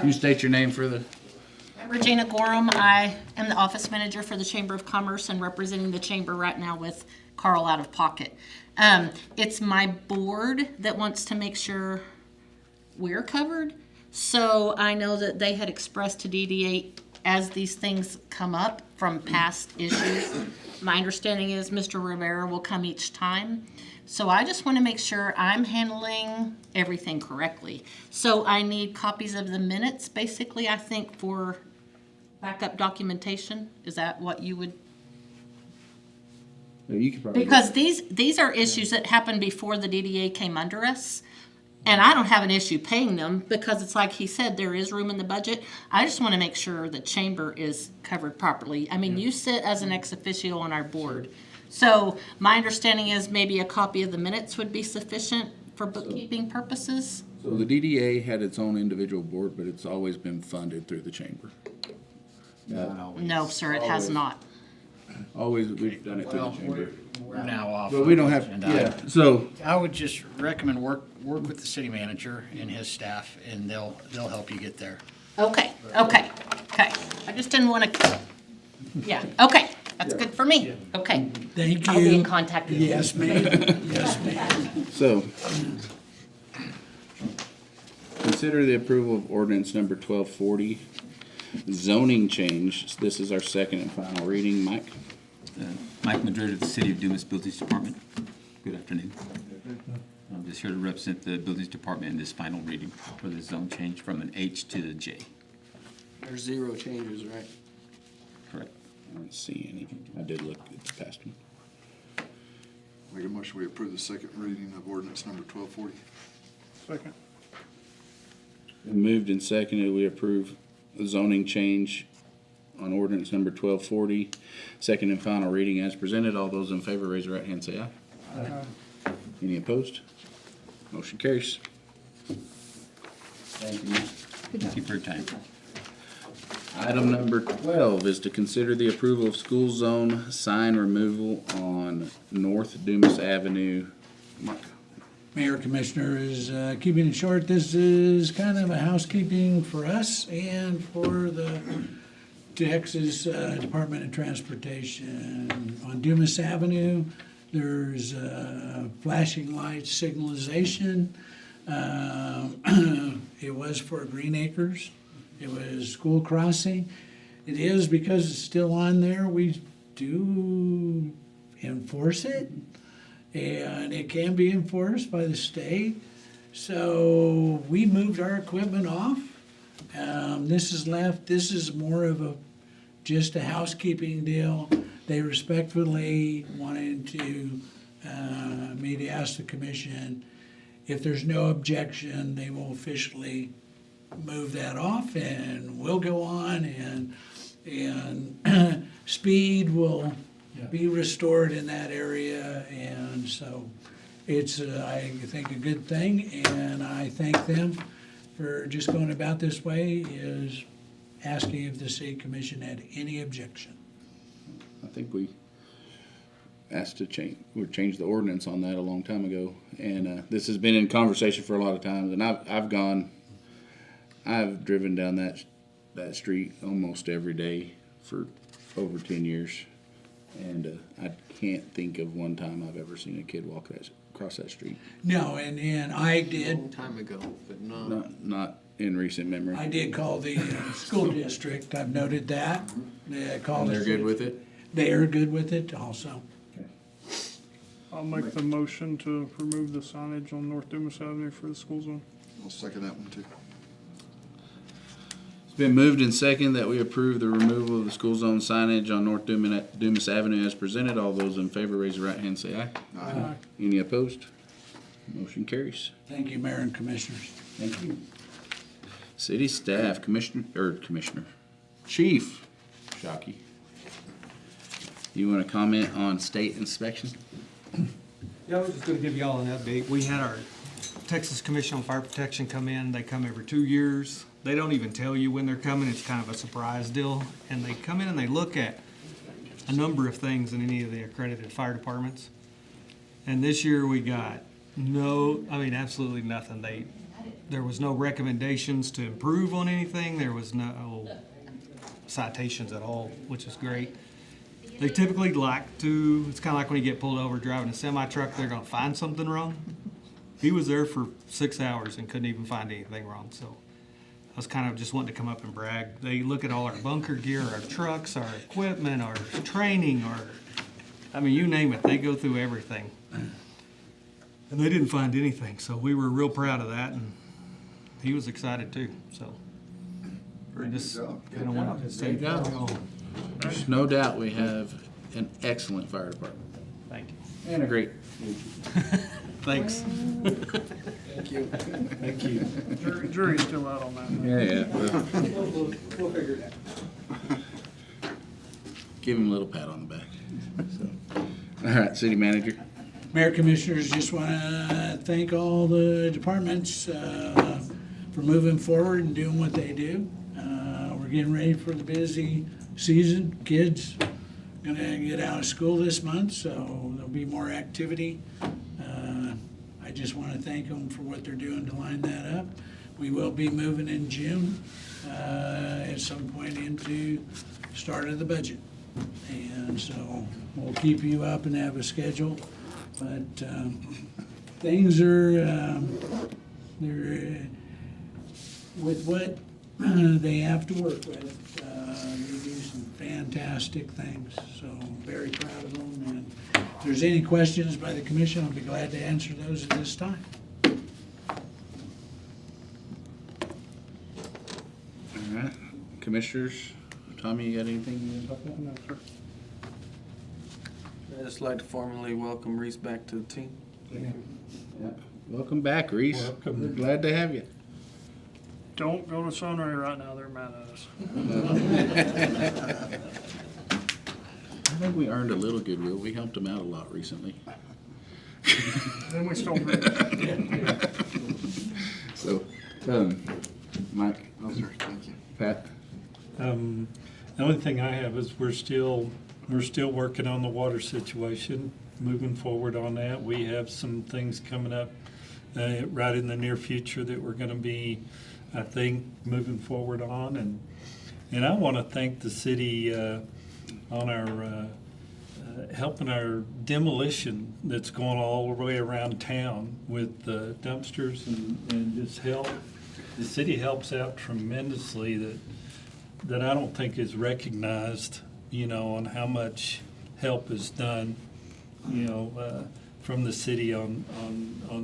Speaker 1: You state your name for the,
Speaker 16: Regina Gorham, I am the office manager for the Chamber of Commerce and representing the chamber right now with Carl Out of Pocket. It's my board that wants to make sure we're covered. So I know that they had expressed to DDA as these things come up from past issues. My understanding is Mr. Rivera will come each time. So I just want to make sure I'm handling everything correctly. So I need copies of the minutes, basically, I think, for backup documentation. Is that what you would?
Speaker 1: you could probably.
Speaker 16: Because these are issues that happened before the DDA came under us. And I don't have an issue paying them because it's like he said, there is room in the budget. I just want to make sure the chamber is covered properly. I mean, you sit as an ex officio on our board. So my understanding is maybe a copy of the minutes would be sufficient for bookkeeping purposes?
Speaker 1: So the DDA had its own individual board, but it's always been funded through the chamber.
Speaker 16: No, sir, it has not.
Speaker 1: Always, we've done it through the chamber.
Speaker 11: We're now off.
Speaker 1: But we don't have,
Speaker 11: and
Speaker 1: yeah, so.
Speaker 11: I would just recommend work with the city manager and his staff, and they'll help you get there.
Speaker 16: Okay. I just didn't want to, yeah, okay. That's good for me. Okay.
Speaker 12: Thank you.
Speaker 16: I'll be in contact with you.
Speaker 12: Yes, ma'am. Yes, ma'am.
Speaker 1: So, consider the approval of ordinance number 1240, zoning change. This is our second and final reading. Mike?
Speaker 19: Mike Madrid of the City of Dumas Buildings Department. Good afternoon. I'm just here to represent the Buildings Department in this final reading for the zone change from an H to the J.
Speaker 13: There's 0 changes, right?
Speaker 19: Correct.
Speaker 1: I don't see any. I did look at the past one.
Speaker 4: Make a motion, we approve the second reading of ordinance number 1240.
Speaker 2: Second.
Speaker 1: Been moved and seconded, we approve the zoning change on ordinance number 1240, second and final reading as presented. All those in favor, raise your right hand, say aye.
Speaker 2: Aye.
Speaker 1: Any opposed? Motion carries. Thank you, Matt.
Speaker 19: Thank you for your time.
Speaker 1: Item number 12 is to consider the approval of school zone sign removal on North Dumas Avenue. Mark.
Speaker 12: Mayor, Commissioners, keeping it short, this is kind of a housekeeping for us and for the Texas Department of Transportation. On Dumas Avenue, there's flashing light signalization. It was for Green Acres. It was school crossing. It is, because it's still on there, we do enforce it. And it can be enforced by the state. So we moved our equipment off. This is more of just a housekeeping deal. They respectfully wanted to, me to ask the commission, if there's no objection, they will officially move that off and we'll go on and speed will be restored in that area, and so it's, I think, a good thing, and I thank them for just going about this way, is asking if the city commission had any objection.
Speaker 1: I think we asked to change the ordinance on that a long time ago, and this has been in conversation for a lot of times, and I've driven down that street almost every day for over 10 years. And I can't think of one time I've ever seen a kid walk across that street.
Speaker 12: No, and I did.
Speaker 13: A long time ago, but no.
Speaker 1: Not in recent memory.
Speaker 12: I did call the school district. I've noted that. They called.
Speaker 1: And they're good with it?
Speaker 12: They are good with it also.
Speaker 2: I'll make the motion to remove the signage on North Dumas Avenue for the school zone.
Speaker 4: I'll second that one too.
Speaker 1: It's been moved and second that we approve the removal of the school zone signage on North Dumas Avenue as presented. All those in favor, raise your right hand, say aye.
Speaker 2: Aye.
Speaker 1: Any opposed? Motion carries.
Speaker 12: Thank you, Mayor and Commissioners.
Speaker 1: Thank you. City staff, Commissioner, Chief Shockey. You want to comment on state inspection?
Speaker 9: Yeah, I was just gonna give y'all an update. We had our Texas Commission on Fire Protection come in. They come every 2 years. They don't even tell you when they're coming. It's kind of a surprise deal. And they come in and they look at a number of things in any of the accredited fire departments. And this year we got absolutely nothing. There was no recommendations to improve on anything. There was no citations at all, which is great. They typically like to, it's kind of like when you get pulled over driving a semi-truck, they're gonna find something wrong. He was there for 6 hours and couldn't even find anything wrong, so I was kind of just wanting to come up and brag. They look at all our bunker gear, our trucks, our equipment, our training, you name it, they go through everything. And they didn't find anything, so we were real proud of that, and he was excited too, so. I just kind of wanted to say that.
Speaker 1: There's no doubt we have an excellent fire department.
Speaker 9: Thank you.
Speaker 1: And a great.
Speaker 9: Thanks.
Speaker 13: Thank you.
Speaker 9: Thank you.
Speaker 2: Jury's still out on that.
Speaker 1: Yeah.
Speaker 9: We'll figure it out.
Speaker 1: Give him a little pat on the back. So. All right, city manager.
Speaker 12: Mayor, Commissioners, just want to thank all the departments for moving forward and doing what they do. We're getting ready for the busy season. Kids gonna get out of school this month, so there'll be more activity. I just want to thank them for what they're doing to line that up. We will be moving in June at some point into start of the budget. And so we'll keep you up and have a schedule. But things are, they're, with what they have to work with, they do some fantastic things. So I'm very proud of them. And if there's any questions by the commission, I'll be glad to answer those at this time.
Speaker 1: All right, commissioners, Tommy, you got anything you want to talk about?
Speaker 2: No, sir.
Speaker 13: I'd just like to formally welcome Reese back to the team.
Speaker 1: Yeah. Welcome back, Reese.
Speaker 10: Welcome.
Speaker 1: We're glad to have you.
Speaker 2: Don't go to Sunray right now, they're mad at us.
Speaker 1: I think we earned a little goodwill. We helped them out a lot recently.
Speaker 2: Then we stole Reese.
Speaker 1: So, Mike?
Speaker 4: No, sir, thank you.
Speaker 1: Pat?
Speaker 10: The only thing I have is we're still working on the water situation, moving forward on that. We have some things coming up right in the near future that we're gonna be, I think, moving forward on. And I wanna thank the city on our helping our demolition that's going all the way around town with the dumpsters and just help. The city helps out tremendously that I don't think is recognized, you know, on how much help is done, you know, from the city on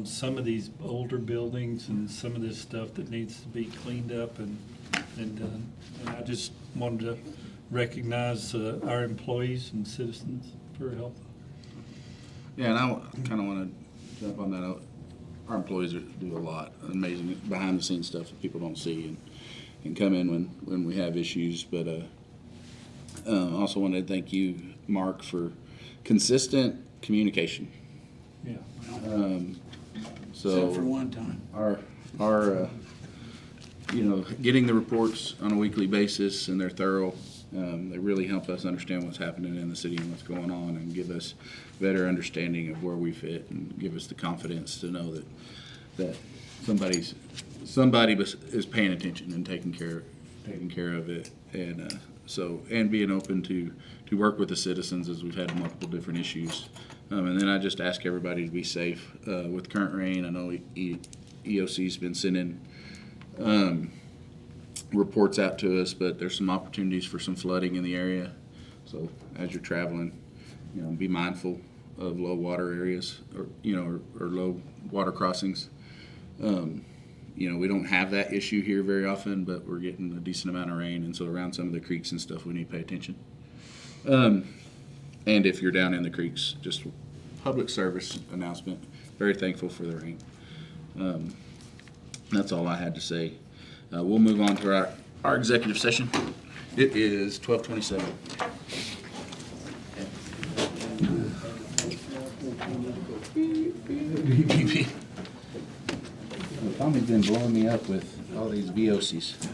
Speaker 10: some of these older buildings and some of this stuff that needs to be cleaned up and done. And I just wanted to recognize our employees and citizens for help.
Speaker 1: Yeah, and I kind of want to jump on that. Our employees do a lot, amazing behind-the-scenes stuff that people don't see and come in when we have issues. But also wanted to thank you, Mark, for consistent communication.
Speaker 10: Yeah.
Speaker 1: So
Speaker 12: Except for one time.
Speaker 1: Our you know, getting the reports on a weekly basis, and they're thorough. They really help us understand what's happening in the city and what's going on, and give us better understanding of where we fit, and give us the confidence to know that somebody is paying attention and taking care of it, and and being open to work with the citizens as we've had multiple different issues. And then I just ask everybody to be safe with current rain. I know EOC's been sending reports out to us, but there's some opportunities for some flooding in the area. So as you're traveling, you know, be mindful of low water areas, or you know, or low water crossings. You know, we don't have that issue here very often, but we're getting a decent amount of rain, and so around some of the creeks and stuff, we need to pay attention. And if you're down in the creeks, just public service announcement. Very thankful for the rain. That's all I had to say. We'll move on to our executive session. It is 12:27. Tommy's been blowing me up with all these VOCs.